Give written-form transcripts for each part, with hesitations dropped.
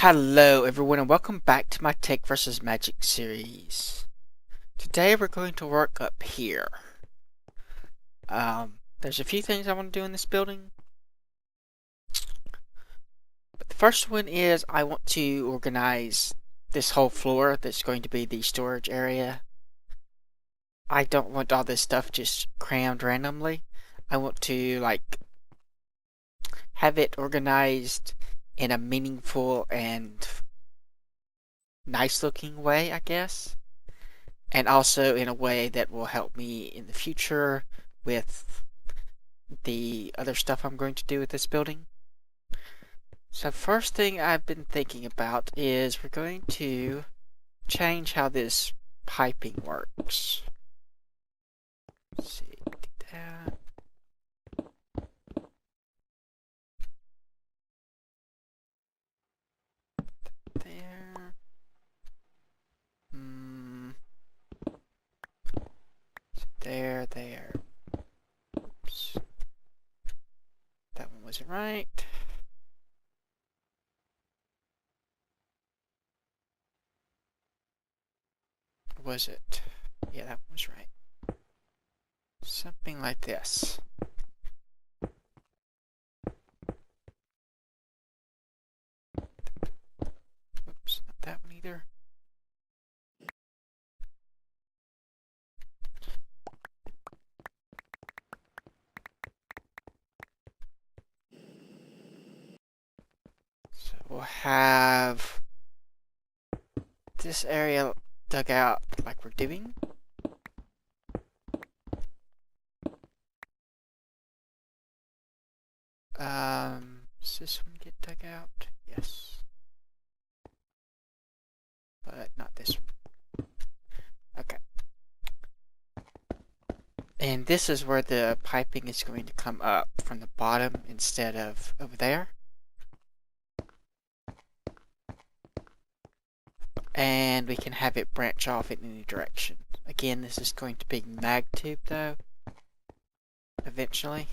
Hello everyone and welcome back to my Tech vs. Magic series. Today we're going to work up here. There's a few things I want to do in this building. But the first one is I want to organize this whole floor that's going to be the storage area. I don't want all this stuff just crammed randomly. I want to have it organized in a meaningful and nice looking way, I guess. And also in a way that will help me in the future with the other stuff I'm going to do with this building. So first thing I've been thinking about is we're going to change how this piping works. Let's see, do that. There. There. Oops. That one wasn't right. Or was it? Yeah, that one was right. Something like this. Oops, not that one either. So we'll have this area dug out like we're doing. Does this one get dug out? Yes. But not this one. Okay. And this is where the piping is going to come up from the bottom instead of over there. And we can have it branch off in any direction. Again, this is going to be mag tube though. Eventually.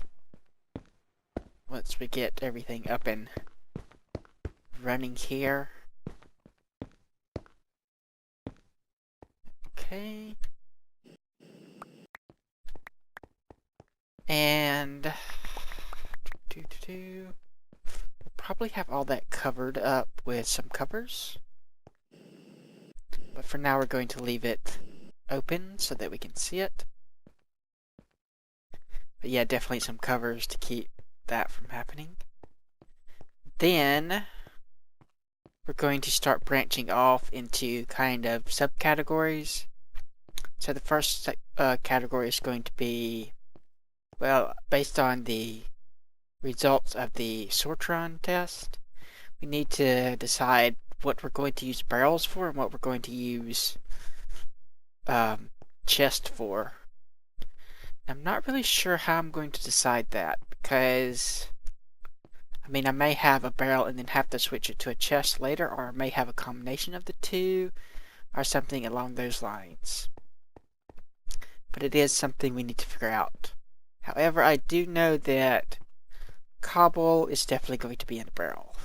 Once we get everything up and running here. Okay. And we'll probably have all that covered up with some covers. But for now we're going to leave it open so that we can see it. But yeah, definitely some covers to keep that from happening. Then we're going to start branching off into kind of subcategories. So the first category is going to be, well, based on the results of the Sortron test, we need to decide what we're going to use barrels for and what we're going to use chest for. I'm not really sure how I'm going to decide that because I may have a barrel and then have to switch it to a chest later, or I may have a combination of the two or something along those lines. But it is something we need to figure out. However, I do know that cobble is definitely going to be in a barrel.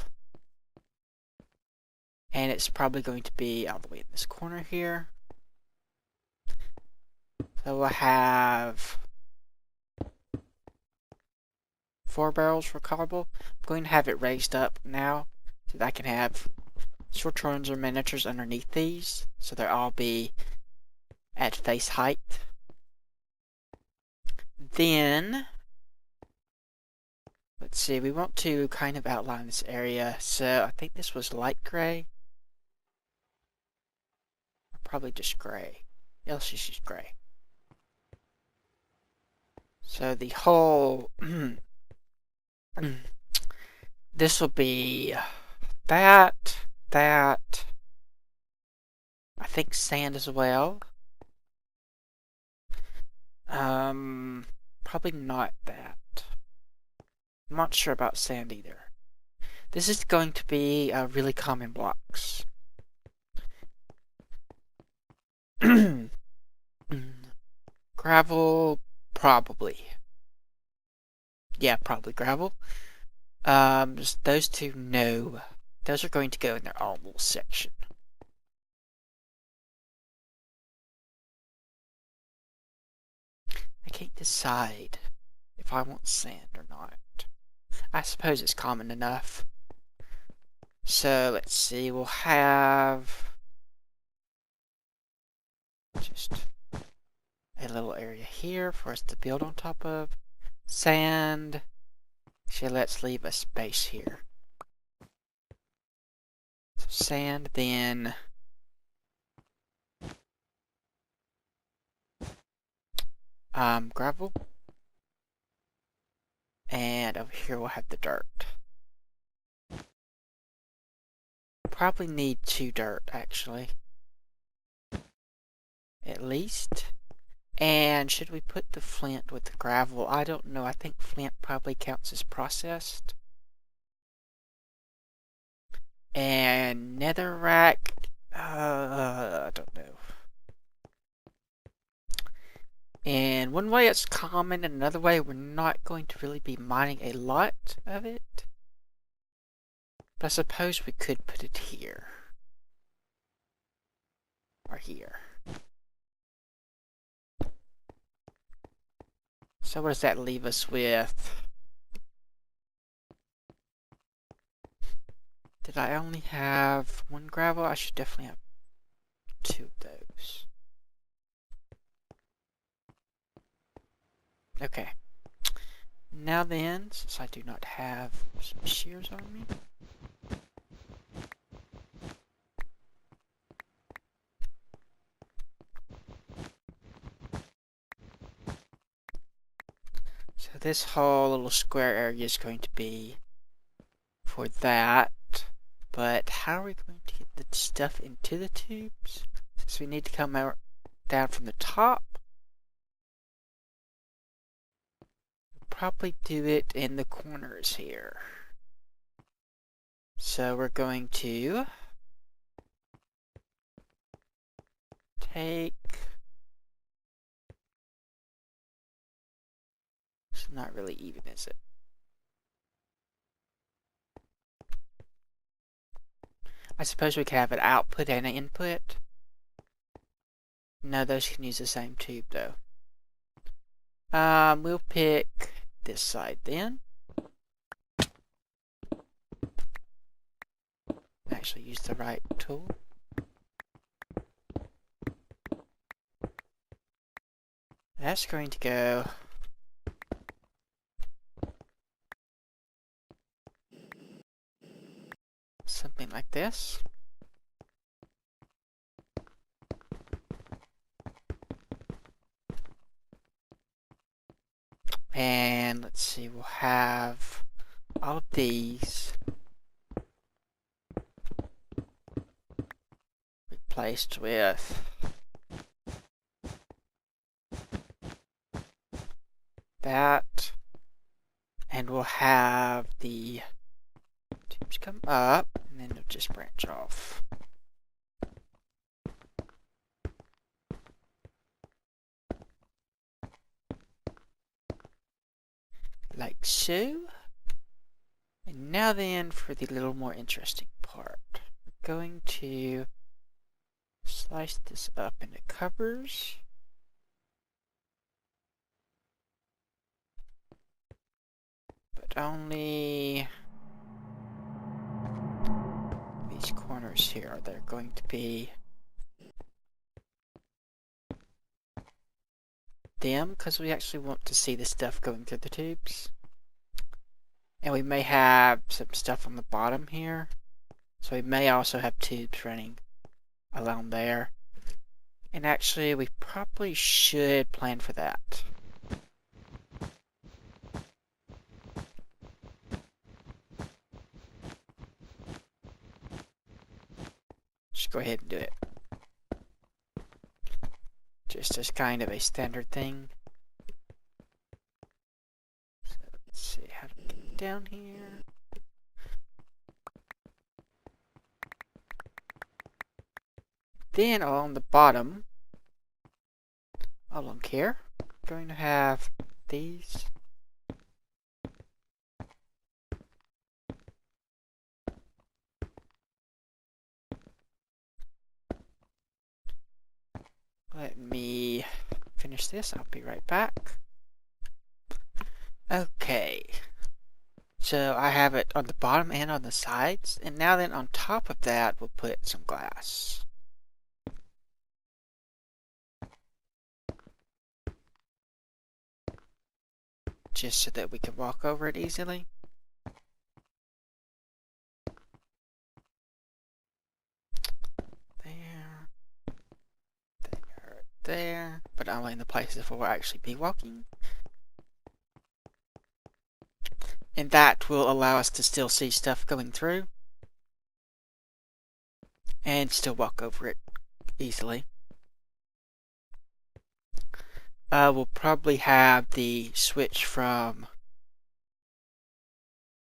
And it's probably going to be all the way in this corner here. So we'll have 4 barrels for cobble. I'm going to have it raised up now so that I can have Sortrons or miniatures underneath these. So they'll all be at face height. Then, let's see, we want to kind of outline this area. So I think this was light gray. Or probably just gray. Yeah, let's just use gray. So the whole this will be that, I think sand as well. Probably not that. I'm not sure about sand either. This is going to be really common blocks. Gravel, probably. Yeah, probably gravel. Just those two, no. Those are going to go in their own little section. I can't decide if I want sand or not. I suppose it's common enough. So let's see, we'll have just a little area here for us to build on top of. Sand. So let's leave a space here. So sand, then gravel. And over here we'll have the dirt. Probably need 2 dirt, actually. At least. And should we put the flint with the gravel? I don't know. I think flint probably counts as processed. And netherrack, I don't know. And one way it's common, and another way we're not going to really be mining a lot of it. But I suppose we could put it here. Or here. So what does that leave us with? Did I only have 1 gravel? I should definitely have 2 of those. Okay. Now then, since I do not have some shears on me, so this whole little square area is going to be for that. But how are we going to get the stuff into the tubes? Since we need to come out down from the top, we'll probably do it in the corners here. So we're going to take... It's not really even, is it? I suppose we could have an output and an input. No, those can use the same tube though. We'll pick this side then. Actually use the right tool. That's going to go something like this. And let's see, we'll have all of these replaced with that, and we'll have the tubes come up and then they'll just branch off. Like so. And now then for the little more interesting part. We're going to slice this up into covers. But only these corners here are there going to be them, because we actually want to see the stuff going through the tubes. And we may have some stuff on the bottom here. So we may also have tubes running along there. And actually, we probably should plan for that. Just go ahead and do it. Just as kind of a standard thing. So let's see how to get down here. Then along the bottom, along here, we're going to have these. finish this. I'll be right back. Okay. So I have it on the bottom and on the sides. And now then on top of that, we'll put some glass. Just so that we can walk over it easily. There, but only in the places where we'll actually be walking. And that will allow us to still see stuff going through and still walk over it easily. We'll probably have the switch from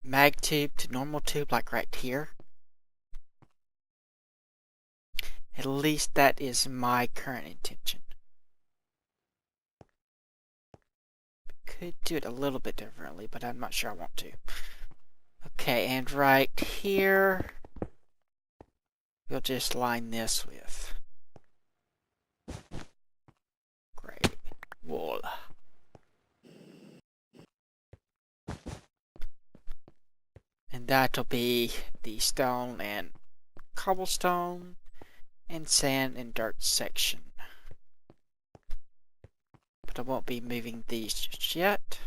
mag tube to normal tube like right here. At least that is my current intention. Could do it a little bit differently, but I'm not sure I want to. Okay, and right here, we'll just line this with gray wool. And that'll be the stone and cobblestone and sand and dirt section. But I won't be moving these just yet,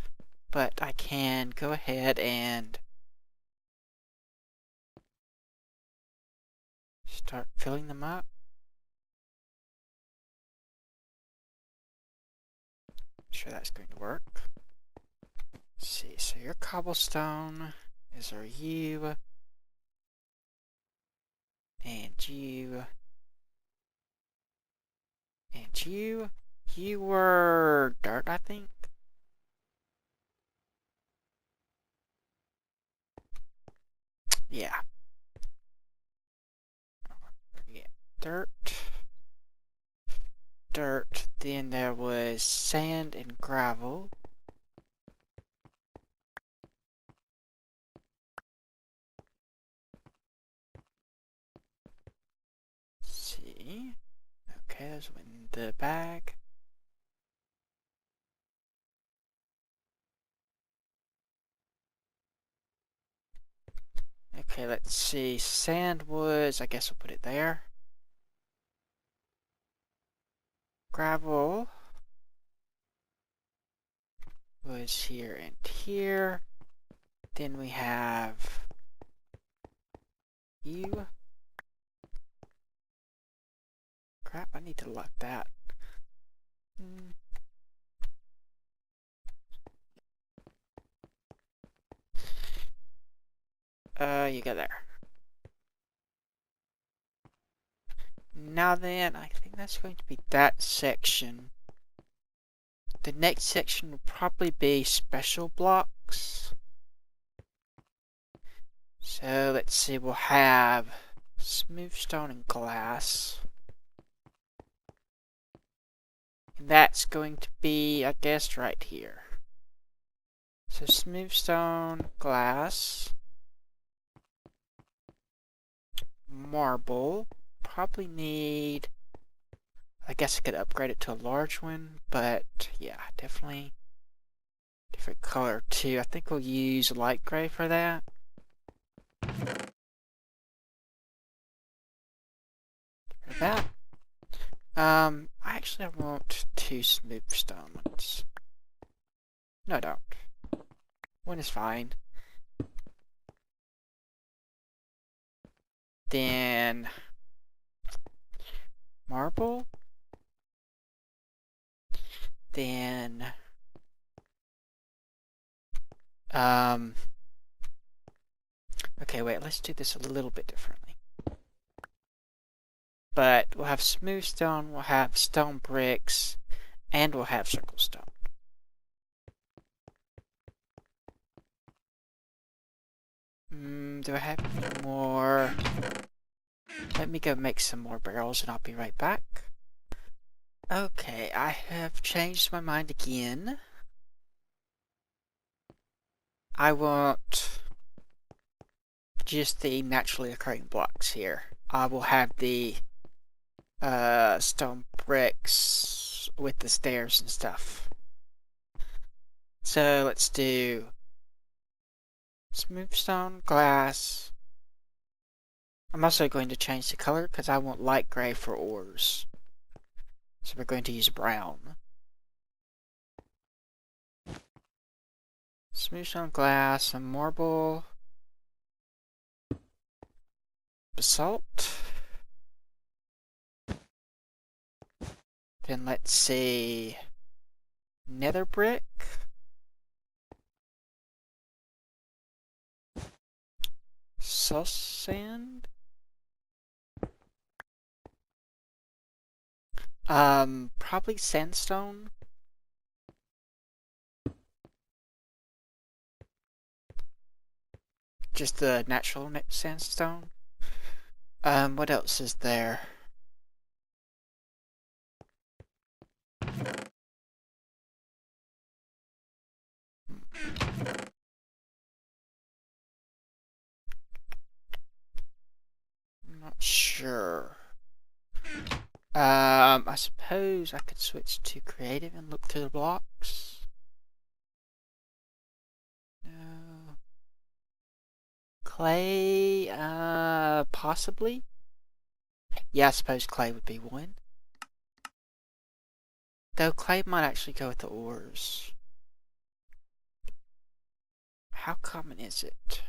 but I can go ahead and start filling them up. Sure that's going to work. Let's see, so your cobblestone is our you, and you, and you. You were dirt, I think. Yeah. Dirt. Dirt. Then there was sand and gravel. Let's see. Okay, those went in the bag. Okay, let's see. Sand was, I guess we'll put it there. Gravel was here and here. Then we have you. Crap, I need to lock that. You go there. Now then, I think that's going to be that section. The next section will probably be special blocks. So let's see, we'll have smooth stone and glass. And that's going to be, I guess, right here. So smooth stone, glass, marble. Probably need, I guess I could upgrade it to a large one, but yeah, definitely different color too. I think we'll use light gray for that. For that. Actually I want 2 smooth stone ones. No, I don't. One is fine. Then marble. Then okay, wait, let's do this a little bit differently. But we'll have smooth stone, we'll have stone bricks, and we'll have circle stone. Do I have any more? Let me go make some more barrels and I'll be right back. Okay, I have changed my mind again. I want just the naturally occurring blocks here. I will have the stone bricks with the stairs and stuff. So let's do smooth stone, glass. I'm also going to change the color because I want light gray for ores. So we're going to use brown. Smooth stone, glass, some marble, basalt. Then let's see, nether brick, soul sand, probably sandstone. Just the natural sandstone. What else is there? I'm not sure. I suppose I could switch to creative and look through the blocks. No. Clay, possibly? Yeah, I suppose clay would be one. Though clay might actually go with the ores. How common is it?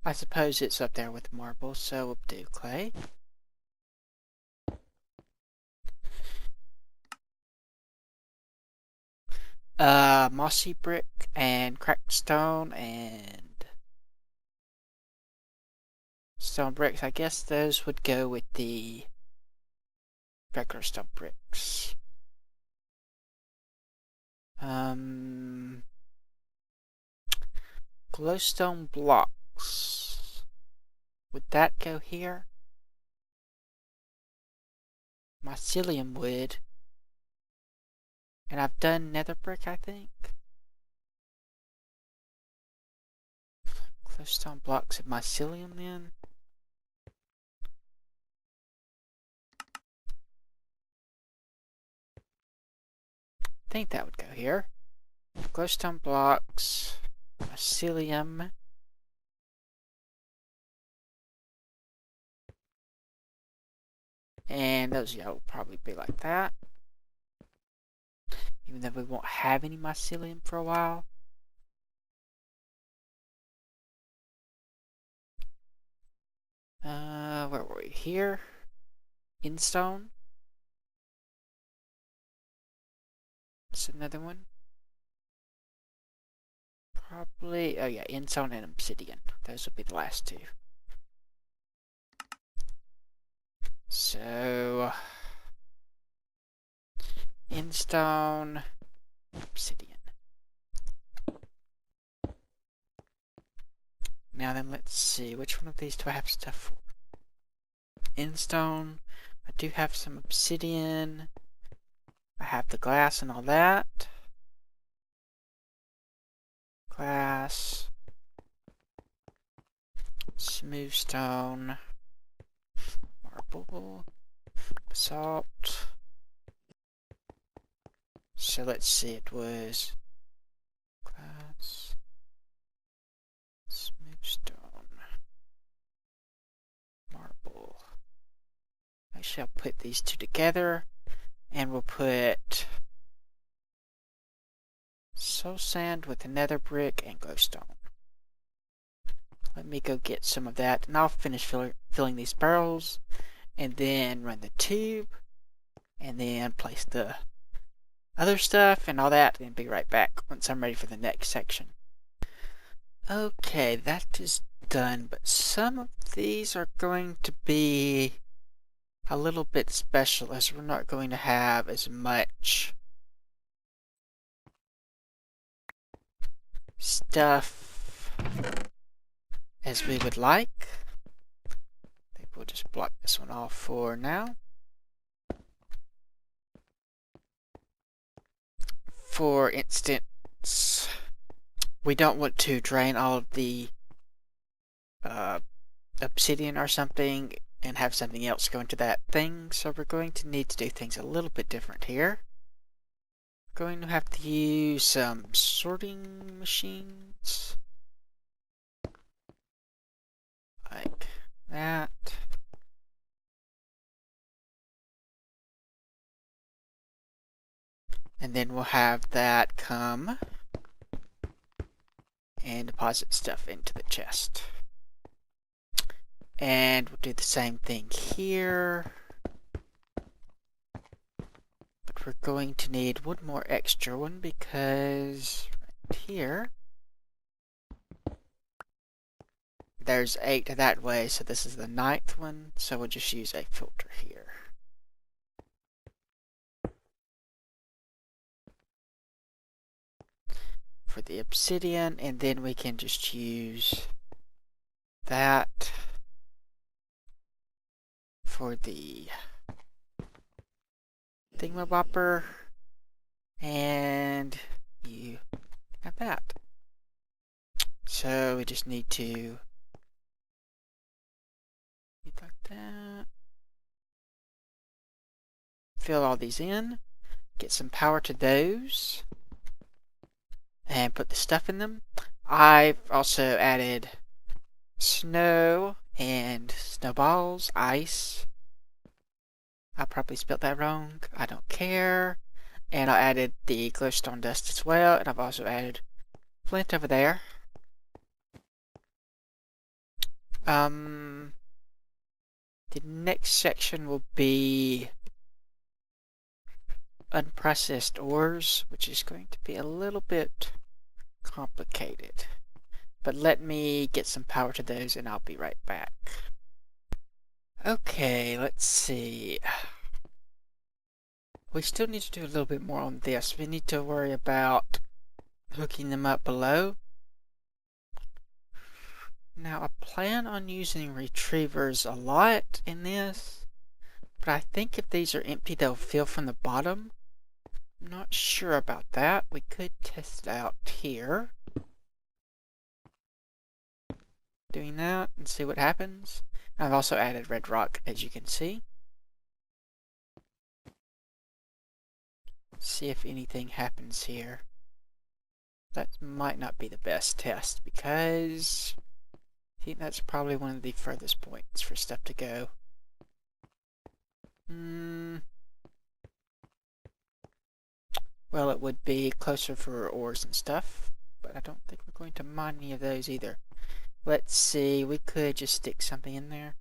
I suppose it's up there with marble, so we'll do clay. Mossy brick and cracked stone and stone bricks. I guess those would go with the regular stone bricks. Glowstone blocks. Would that go here? Mycelium would. And I've done nether brick, I think. Glowstone blocks and mycelium then. I think that would go here. Glowstone blocks, mycelium. And those, yeah, will probably be like that. Even though we won't have any mycelium for a while. Where were we? Here? In stone? That's another one. Probably, oh yeah, in stone and obsidian. Those would be the last two. So, in stone, obsidian. Now then, let's see, which one of these do I have stuff for? In stone, I do have some obsidian. I have the glass and all that. Glass. Smooth stone. Marble. Basalt. So let's see, it was glass. Smooth stone. Marble. Actually, I'll put these two together. And we'll put soul sand with nether brick and glowstone. Let me go get some of that, and I'll finish filling these barrels, and then run the tube, and then place the other stuff and all that, and be right back once I'm ready for the next section. Okay, that is done, but some of these are going to be a little bit special, as we're not going to have as much stuff as we would like. I think we'll just block this one off for now. For instance, we don't want to drain all of the obsidian or something and have something else go into that thing. So we're going to need to do things a little bit different here. We're going to have to use some sorting machines. Like that. And then we'll have that come and deposit stuff into the chest. And we'll do the same thing here. But we're going to need one more extra one because right here, there's 8 that way, so this is the 9th one, so we'll just use a filter here. For the obsidian, and then we can just use that for the thingamabopper, and you have that. So we just need to like that. Fill all these in, get some power to those, and put the stuff in them. I've also added snow and snowballs, ice. I probably spelled that wrong. I don't care. And I added the glowstone dust as well, and I've also added flint over there. The next section will be unprocessed ores, which is going to be a little bit complicated. But let me get some power to those and I'll be right back. Okay, let's see. We still need to do a little bit more on this. We need to worry about hooking them up below. Now, I plan on using retrievers a lot in this, but I think if these are empty, they'll fill from the bottom. I'm not sure about that. We could test it out here. Doing that and see what happens. I've also added red rock, as you can see. See if anything happens here. That might not be the best test because I think that's probably one of the furthest points for stuff to go. Well, it would be closer for ores and stuff, but I don't think we're going to mine any of those either. Let's see, we could just stick something in there.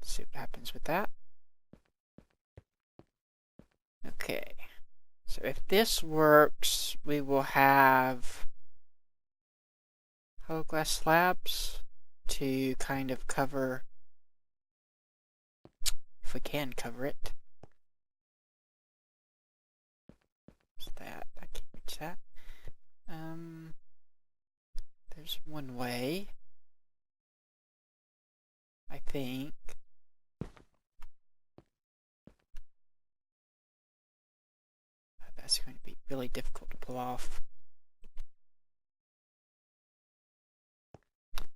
See what happens with that. Okay, so if this works, we will have hollow glass slabs to kind of cover, if we can cover it. What's that? I can't reach that. There's one way, I think. That's going to be really difficult to pull off.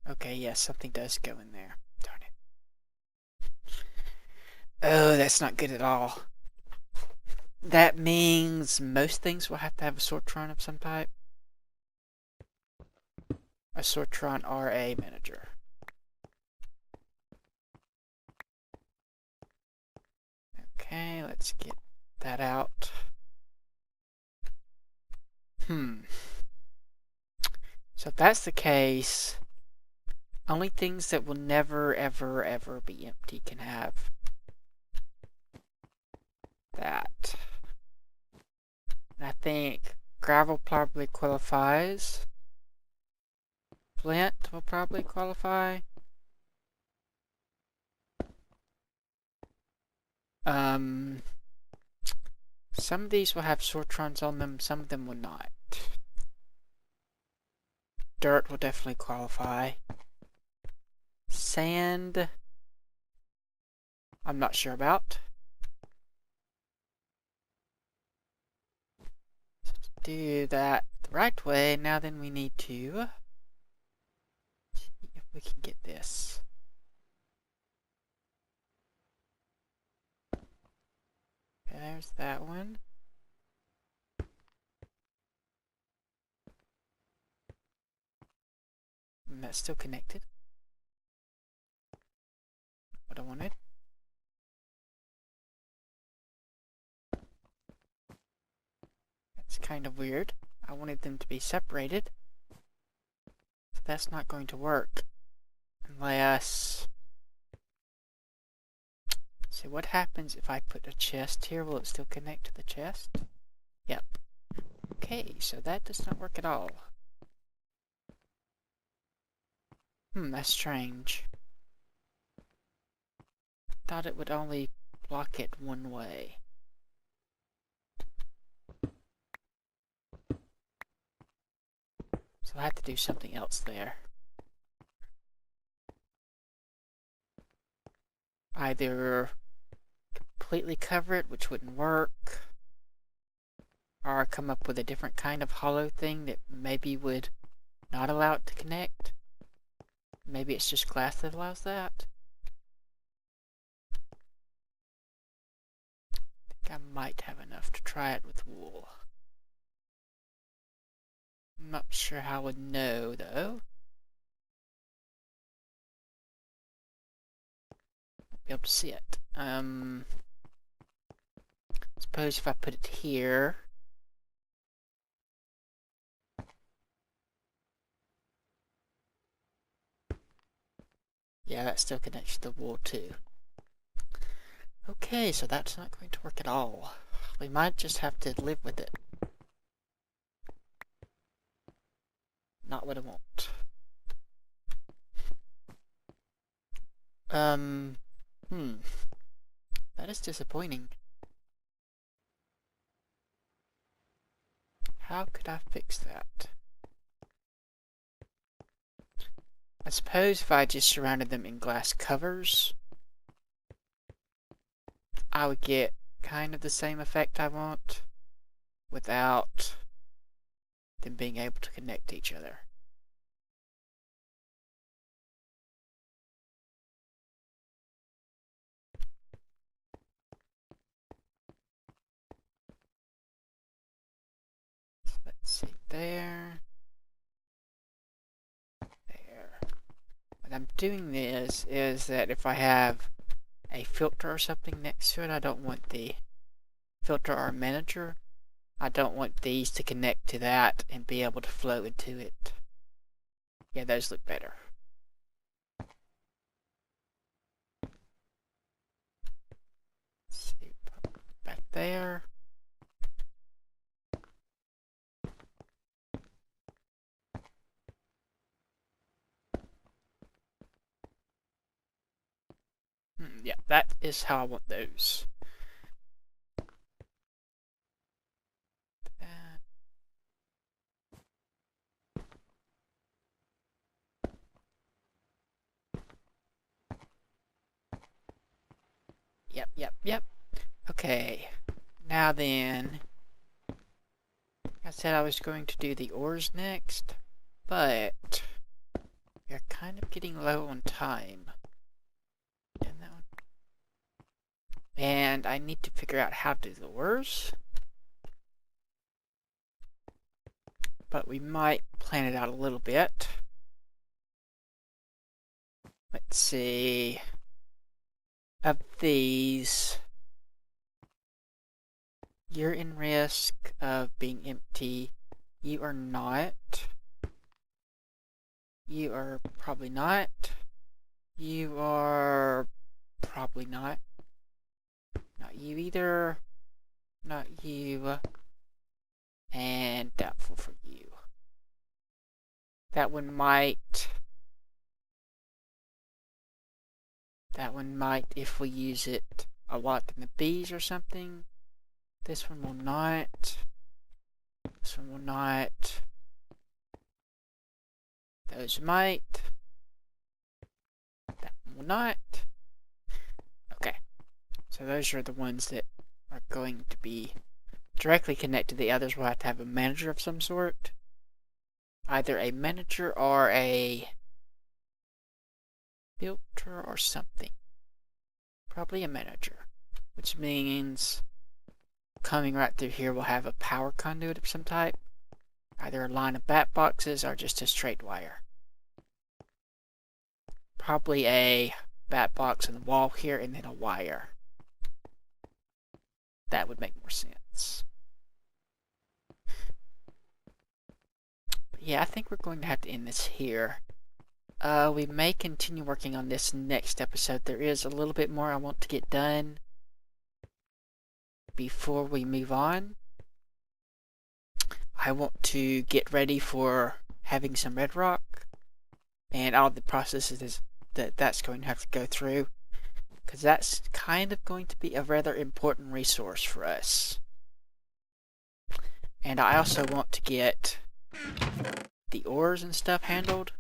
Okay, yes, something does go in there. Darn it. Oh, that's not good at all. That means most things will have to have a sortron of some type. A sortron RA manager. Okay, let's get that out. So if that's the case, only things that will never, ever, ever be empty can have that. And I think gravel probably qualifies. Flint will probably qualify. Some of these will have sortrons on them, some of them will not. Dirt will definitely qualify. Sand, I'm not sure about. So to do that the right way, now then we need to we can get this. There's that one. And that's still connected. What I wanted. That's kind of weird. I wanted them to be separated. So that's not going to work. Unless... So what happens if I put a chest here? Will it still connect to the chest? Yep. Okay, so that does not work at all. That's strange. I thought it would only block it one way. So I have to do something else there. Either completely cover it, which wouldn't work, or come up with a different kind of hollow thing that maybe would not allow it to connect. Maybe it's just glass that allows that. I think I might have enough to try it with wool. I'm not sure how I would know, though. Won't be able to see it. Suppose if I put it here... Yeah, that still connects to the wool too. Okay, so that's not going to work at all. We might just have to live with it. Not what I want. That is disappointing. How could I fix that? I suppose if I just surrounded them in glass covers, I would get kind of the same effect I want without them being able to connect to each other. So let's see, there. What I'm doing this is that if I have a filter or something next to it, I don't want the filter or manager. I don't want these to connect to that and be able to flow into it. Yeah, those look better. Let's see, back there. Yeah, that is how I want those. Yep. Okay, now then, I said I was going to do the ores next, but we're kind of getting low on time. And that one. And I need to figure out how to do the ores. But we might plan it out a little bit. Let's see. Of these, you're in risk of being empty. You are not. You are probably not. You are probably not. Not you either. Not you. And doubtful for you. That one might if we use it a lot in the bees or something. This one will not. This one will not. Those might. That one will not. Okay. So those are the ones that are going to be directly connected. The others will have to have a manager of some sort. Either a manager or a filter or something. Probably a manager, which means coming right through here we'll have a power conduit of some type. Either a line of bat boxes or just a straight wire. Probably a bat box on the wall here and then a wire. That would make more sense. But yeah, I think we're going to have to end this here. We may continue working on this next episode. There is a little bit more I want to get done before we move on. I want to get ready for having some red rock and all the processes that's going to have to go through, because that's kind of going to be a rather important resource for us. And I also want to get the ores and stuff handled.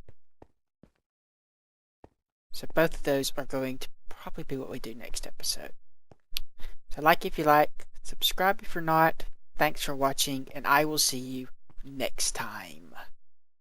So both of those are going to probably be what we do next episode. So like if you like, subscribe if you're not. Thanks for watching, and I will see you next time.